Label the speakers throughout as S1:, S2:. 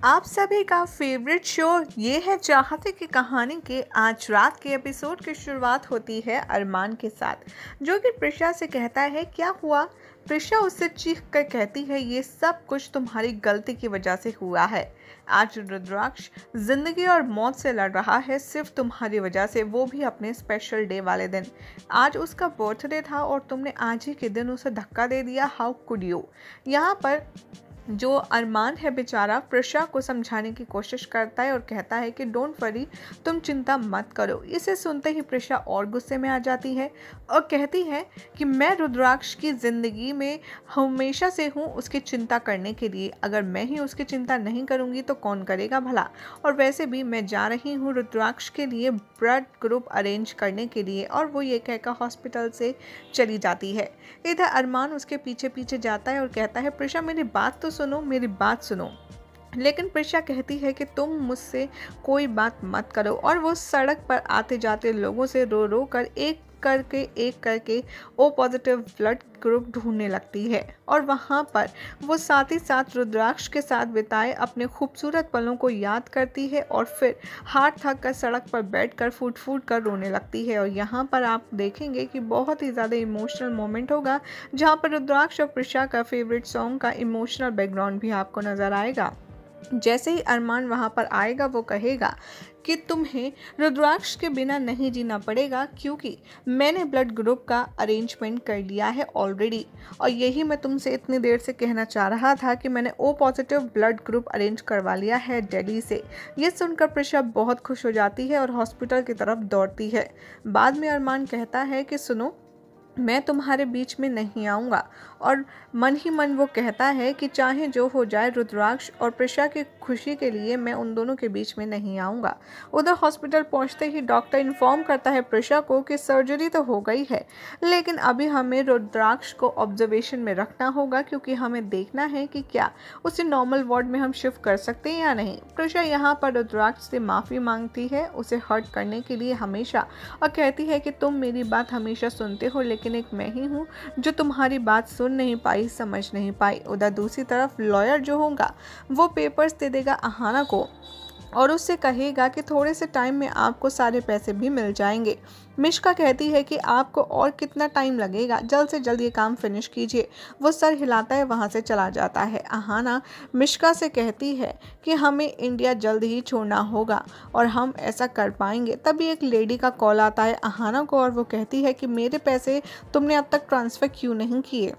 S1: आप सभी का फेवरेट शो ये है चाहते की कहानी के आज रात के एपिसोड की शुरुआत होती है अरमान के साथ, जो कि प्रिशा से कहता है क्या हुआ। प्रिशा उससे चीख कर कहती है ये सब कुछ तुम्हारी गलती की वजह से हुआ है। आज रुद्राक्ष जिंदगी और मौत से लड़ रहा है सिर्फ तुम्हारी वजह से, वो भी अपने स्पेशल डे वाले दिन। आज उसका बर्थडे था और तुमने आज ही के दिन उसे धक्का दे दिया। How could you. यहाँ पर जो अरमान है बेचारा प्रिशा को समझाने की कोशिश करता है और कहता है कि डोंट वरी, तुम चिंता मत करो। इसे सुनते ही प्रिशा और गुस्से में आ जाती है और कहती है कि मैं रुद्राक्ष की ज़िंदगी में हमेशा से हूँ उसकी चिंता करने के लिए। अगर मैं ही उसकी चिंता नहीं करूँगी तो कौन करेगा भला। और वैसे भी मैं जा रही हूँ रुद्राक्ष के लिए ब्लड ग्रुप अरेंज करने के लिए। और वो ये कहकर हॉस्पिटल से चली जाती है। इधर अरमान उसके पीछे पीछे जाता है और कहता है प्रिशा मेरी बात तो सुनो, मेरी बात सुनो। लेकिन प्रिशा कहती है कि तुम मुझसे कोई बात मत करो। और वो सड़क पर आते जाते लोगों से रो रो कर एक करके ओ पॉजिटिव ब्लड ग्रुप ढूंढने लगती है। और वहाँ पर वो साथ ही साथ रुद्राक्ष के साथ बिताए अपने खूबसूरत पलों को याद करती है और फिर हाथ थक कर सड़क पर बैठकर फूट फूट कर रोने लगती है। और यहाँ पर आप देखेंगे कि बहुत ही ज़्यादा इमोशनल मोमेंट होगा, जहाँ पर रुद्राक्ष और प्रिशा का फेवरेट सॉन्ग का इमोशनल बैकग्राउंड भी आपको नज़र आएगा। जैसे ही अरमान वहाँ पर आएगा वो कहेगा कि तुम्हें रुद्राक्ष के बिना नहीं जीना पड़ेगा, क्योंकि मैंने ब्लड ग्रुप का अरेंजमेंट कर लिया है ऑलरेडी। और यही मैं तुमसे इतनी देर से कहना चाह रहा था कि मैंने O positive blood group arrange करवा लिया है दिल्ली से। ये सुनकर प्रिशा बहुत खुश हो जाती है और हॉस्पिटल की तरफ दौड़ती है। बाद में अरमान कहता है कि सुनो, मैं तुम्हारे बीच में नहीं आऊँगा। और मन ही मन वो कहता है कि चाहे जो हो जाए रुद्राक्ष और प्रिशा की खुशी के लिए मैं उन दोनों के बीच में नहीं आऊँगा। उधर हॉस्पिटल पहुँचते ही डॉक्टर इन्फॉर्म करता है प्रिशा को कि सर्जरी तो हो गई है, लेकिन अभी हमें रुद्राक्ष को ऑब्जर्वेशन में रखना होगा, क्योंकि हमें देखना है कि क्या उसे नॉर्मल वार्ड में हम शिफ्ट कर सकते हैं या नहीं। प्रिशा यहाँ पर रुद्राक्ष से माफ़ी मांगती है उसे हर्ट करने के लिए हमेशा, और कहती है कि तुम मेरी बात हमेशा सुनते हो, लेकिन एक मैं ही हूँ जो तुम्हारी बात सुन नहीं पाई, समझ नहीं पाई। उधर दूसरी तरफ लॉयर जो होगा वो पेपर्स दे देगा अहाना को और उससे कहेगा कि थोड़े से टाइम में आपको सारे पैसे भी मिल जाएंगे। मिश्का कहती है कि आपको और कितना टाइम लगेगा, जल्द से जल्द ये काम फिनिश कीजिए। वो सर हिलाता है, वहाँ से चला जाता है। अहाना मिश्का से कहती है कि हमें इंडिया जल्द ही छोड़ना होगा और हम ऐसा कर पाएंगे। तभी एक लेडी का कॉल आता है अहाना को और वो कहती है कि मेरे पैसे तुमने अब तक ट्रांसफ़र क्यों नहीं किए,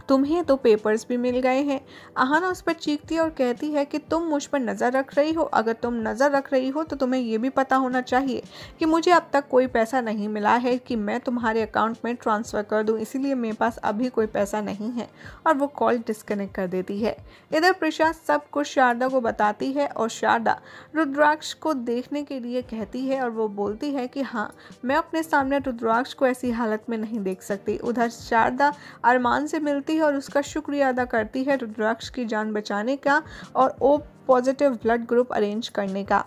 S1: तुम्हें तो पेपर्स भी मिल गए हैं। अहाना उस पर चीखती है और कहती है कि तुम मुझ पर नज़र रख रही हो। अगर तुम नज़र रख रही हो तो तुम्हें ये भी पता होना चाहिए कि मुझे अब तक कोई पैसा नहीं मिला है कि मैं तुम्हारे अकाउंट में ट्रांसफ़र कर दूं, इसीलिए मेरे पास अभी कोई पैसा नहीं है। और वो कॉल डिस्कनेक्ट कर देती है। इधर प्रिशा सब कुछ शारदा को बताती है और शारदा रुद्राक्ष को देखने के लिए कहती है और वो बोलती है कि हाँ, मैं अपने सामने रुद्राक्ष को ऐसी हालत में नहीं देख सकती। उधर शारदा अरमान से मिलती और उसका शुक्रिया अदा करती है रुद्राक्ष की जान बचाने का और O positive blood group arrange करने का।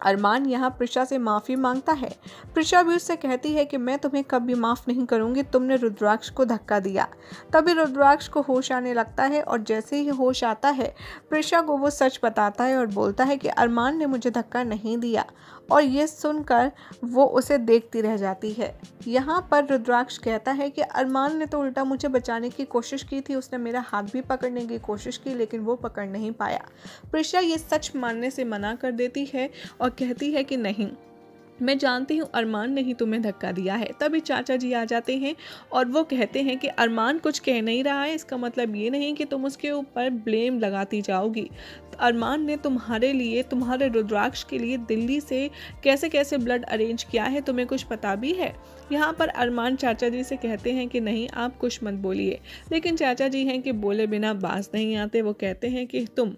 S1: अरमान यहाँ प्रिशा से माफ़ी मांगता है। प्रिशा भी उससे कहती है कि मैं तुम्हें कभी माफ़ नहीं करूँगी, तुमने रुद्राक्ष को धक्का दिया। तभी रुद्राक्ष को होश आने लगता है और जैसे ही होश आता है प्रिशा को वो सच बताता है और बोलता है कि अरमान ने मुझे धक्का नहीं दिया। और ये सुनकर वो उसे देखती रह जाती है। यहाँ पर रुद्राक्ष कहता है कि अरमान ने तो उल्टा मुझे बचाने की कोशिश की थी, उसने मेरा हाथ भी पकड़ने की कोशिश की लेकिन वो पकड़ नहीं पाया। प्रिशा ये सच मानने से मना कर देती है और कहती है कि नहीं, मैं जानती हूँ अरमान ने ही तुम्हें धक्का दिया है। तभी चाचा जी आ जाते हैं और वो कहते हैं कि अरमान कुछ कह नहीं रहा है, इसका मतलब ये नहीं कि तुम उसके ऊपर ब्लेम लगाती जाओगी। अरमान ने तुम्हारे लिए, तुम्हारे रुद्राक्ष के लिए दिल्ली से कैसे कैसे ब्लड अरेंज किया है, तुम्हें कुछ पता भी है। यहाँ पर अरमान चाचा जी से कहते हैं कि नहीं, आप कुछ मत बोलिए। लेकिन चाचा जी हैं कि बोले बिना बाज नहीं आते। वो कहते हैं कि तुम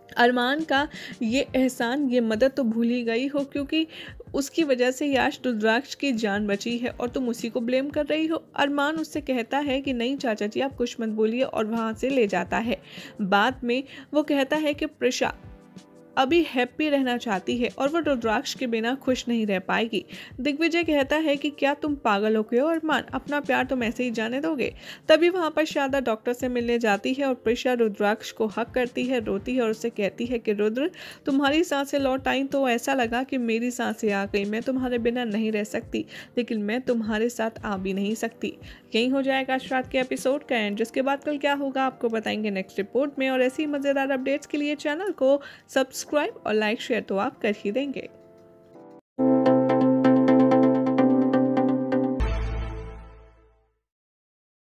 S1: अरमान का ये एहसान, ये मदद तो भूल ही गई हो, क्योंकि उसकी वजह से याश रुद्राक्ष की जान बची है और तुम उसी को ब्लेम कर रही हो। अरमान उससे कहता है कि नहीं चाचा जी, आप कुछ मत बोलिए और वहाँ से ले जाता है। बाद में वो कहता है कि प्रिशा, अभी हैप्पी रहना चाहती है और वो रुद्राक्ष के बिना खुश नहीं रह पाएगी। दिग्विजय कहता है कि क्या तुम पागल हो गए हो अरमान, अपना प्यार तुम ऐसे ही जाने दोगे। तभी वहां पर शारदा डॉक्टर से मिलने जाती है और प्रिशा रुद्राक्ष को हक करती है, रोती है और उससे कहती है कि रुद्र, तुम्हारी सांसें लौट आई तो ऐसा लगा कि मेरी सांसें आ गई। मैं तुम्हारे बिना नहीं रह सकती, लेकिन मैं तुम्हारे साथ आ भी नहीं सकती। यही हो जाएगा आज रात के एपिसोड का एंड, जिसके बाद कल क्या होगा आपको बताएंगे नेक्स्ट रिपोर्ट में। और ऐसी मजेदार अपडेट्स के लिए चैनल को सब्सक्राइब और लाइक शेयर तो आप कर ही देंगे।